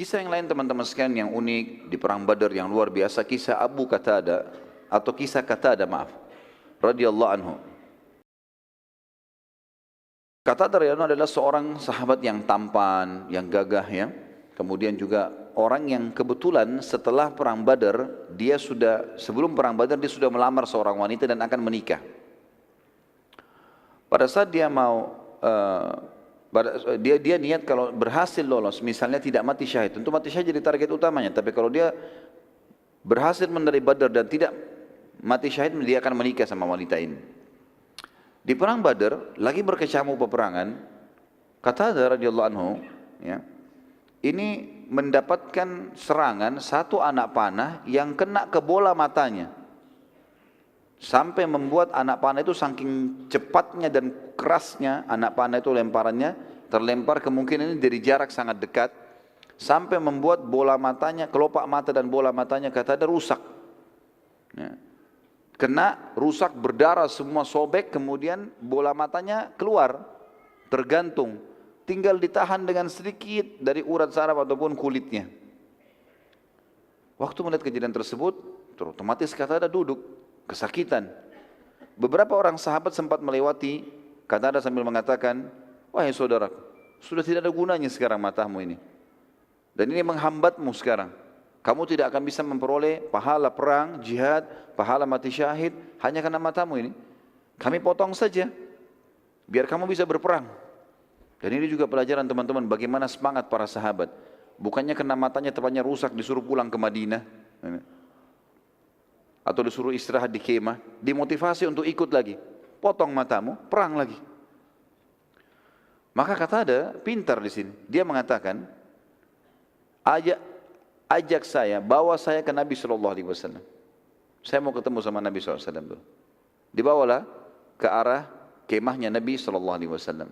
Kisah yang lain teman-teman sekalian yang unik di perang Badar yang luar biasa, kisah Abu Qatada atau kisah Qatada radhiyallahu anhu. Qatada radhiyallahu anhu adalah seorang sahabat yang tampan, yang gagah ya. Kemudian juga orang yang kebetulan setelah perang Badar, sebelum perang Badar dia sudah melamar seorang wanita dan akan menikah. Pada saat dia mau dia niat kalau berhasil lolos, misalnya tidak mati syahid, tentu mati syahid jadi target utamanya. Tapi kalau dia berhasil menerima Badar dan tidak mati syahid, dia akan menikah sama wanita ini. Di perang Badar, lagi berkecamuk peperangan, Qatada radhiyallahu anhu, ya, ini mendapatkan serangan satu anak panah yang kena ke bola matanya. Sampai membuat anak panah itu saking cepatnya dan kerasnya anak panah itu lemparannya, terlempar kemungkinan ini dari jarak sangat dekat, sampai membuat bola matanya, kelopak mata dan bola matanya Qatada rusak. Ya. Kena, rusak, berdarah, semua sobek, kemudian bola matanya keluar, tergantung. Tinggal ditahan dengan sedikit dari urat saraf ataupun kulitnya. Waktu melihat kejadian tersebut, otomatis Qatada duduk. Kesakitan. Beberapa orang sahabat sempat melewati Qatada sambil mengatakan, wahai saudaraku, sudah tidak ada gunanya sekarang matamu ini. Dan ini menghambatmu sekarang. Kamu tidak akan bisa memperoleh pahala perang, jihad, pahala mati syahid, hanya karena matamu ini. Kami potong saja, biar kamu bisa berperang. Dan ini juga pelajaran teman-teman, bagaimana semangat para sahabat. Bukannya kena matanya tepatnya rusak, disuruh pulang ke Madinah. Atau disuruh istirahat di kemah, dimotivasi untuk ikut lagi. Potong matamu, perang lagi. Maka Qatada pintar di sini. Dia mengatakan, ajak saya, bawa saya ke Nabi SAW. Saya mau ketemu sama Nabi SAW. Dibawalah ke arah kemahnya Nabi SAW.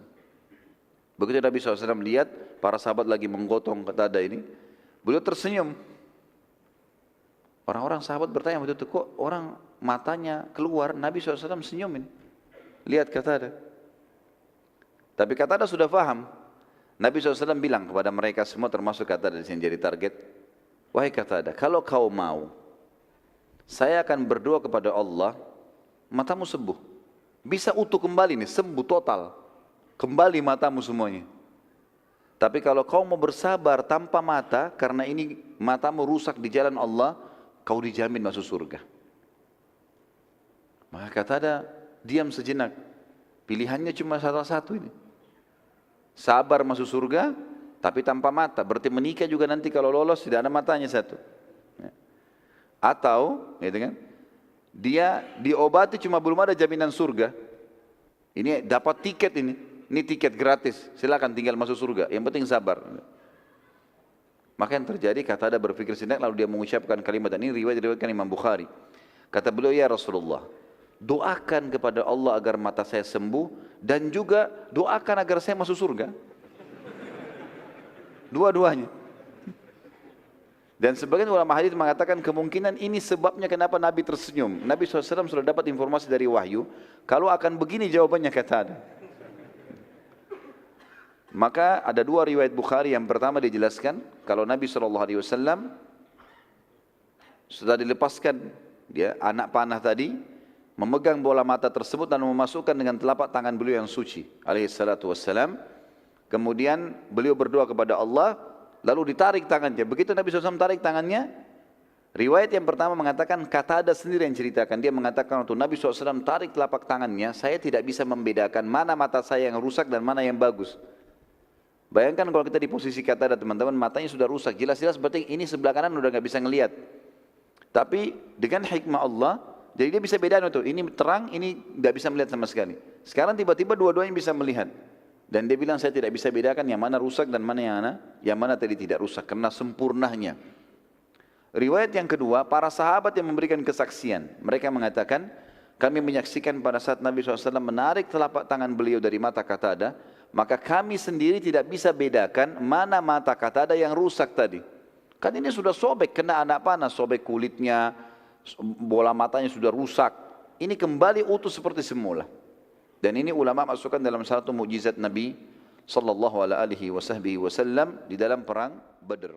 Begitu Nabi SAW lihat para sahabat lagi menggotong Qatada ini, beliau tersenyum. Orang-orang sahabat bertanya waktu itu, kok orang matanya keluar, Nabi SAW senyum ini. Lihat Qatada. Tapi Qatada sudah paham. Nabi SAW bilang kepada mereka semua, termasuk Qatada di sini jadi target. Wahai Qatada, kalau kau mau, saya akan berdoa kepada Allah, matamu sembuh. Bisa utuh kembali nih, sembuh total. Kembali matamu semuanya. Tapi kalau kau mau bersabar tanpa mata, karena ini matamu rusak di jalan Allah, kau dijamin masuk surga. Maka Qatada diam sejenak. Pilihannya cuma salah satu ini. Sabar masuk surga, tapi tanpa mata. Berarti menikah juga nanti kalau lolos tidak ada matanya satu. Atau, gitu kan? Dia diobati cuma belum ada jaminan surga. Ini dapat tiket ini. Ini tiket gratis. Silakan tinggal masuk surga. Yang penting sabar. Maka yang terjadi, Qatada berpikir sejenak lalu dia mengucapkan kalimat, dan ini riwayat diriwayatkan Imam Bukhari. Kata beliau, ya Rasulullah, doakan kepada Allah agar mata saya sembuh dan juga doakan agar saya masuk surga. Dua-duanya. Dan sebagian ulama hadis mengatakan kemungkinan ini sebabnya kenapa Nabi tersenyum. Nabi SAW sudah dapat informasi dari wahyu, kalau akan begini jawabannya Qatada. Maka ada dua riwayat Bukhari. Yang pertama dijelaskan kalau Nabi SAW sudah dilepaskan dia anak panah tadi, memegang bola mata tersebut dan memasukkan dengan telapak tangan beliau yang suci alaihissalatu wassalam. Kemudian beliau berdoa kepada Allah, lalu ditarik tangannya. Begitu Nabi SAW tarik tangannya, riwayat yang pertama mengatakan Qatada sendiri yang ceritakan. Dia mengatakan waktu Nabi SAW tarik telapak tangannya, saya tidak bisa membedakan mana mata saya yang rusak dan mana yang bagus. Bayangkan kalau kita di posisi Qatada teman-teman, matanya sudah rusak, jelas-jelas berarti ini sebelah kanan udah nggak bisa ngelihat. Tapi dengan hikmah Allah, jadi dia bisa bedakan itu, ini terang, ini nggak bisa melihat sama sekali. Sekarang tiba-tiba dua-duanya bisa melihat. Dan dia bilang saya tidak bisa bedakan yang mana rusak dan mana yang mana tadi tidak rusak, karena sempurnanya. Riwayat yang kedua, para sahabat yang memberikan kesaksian, mereka mengatakan, kami menyaksikan pada saat Nabi SAW menarik telapak tangan beliau dari mata Qatada, maka kami sendiri tidak bisa bedakan mana mata Qatada yang rusak tadi. Kan ini sudah sobek, kena anak panah, sobek kulitnya, bola matanya sudah rusak. Ini kembali utuh seperti semula. Dan ini ulama masukkan dalam satu mukjizat Nabi sallallahu alaihi wasallam di dalam perang Badar.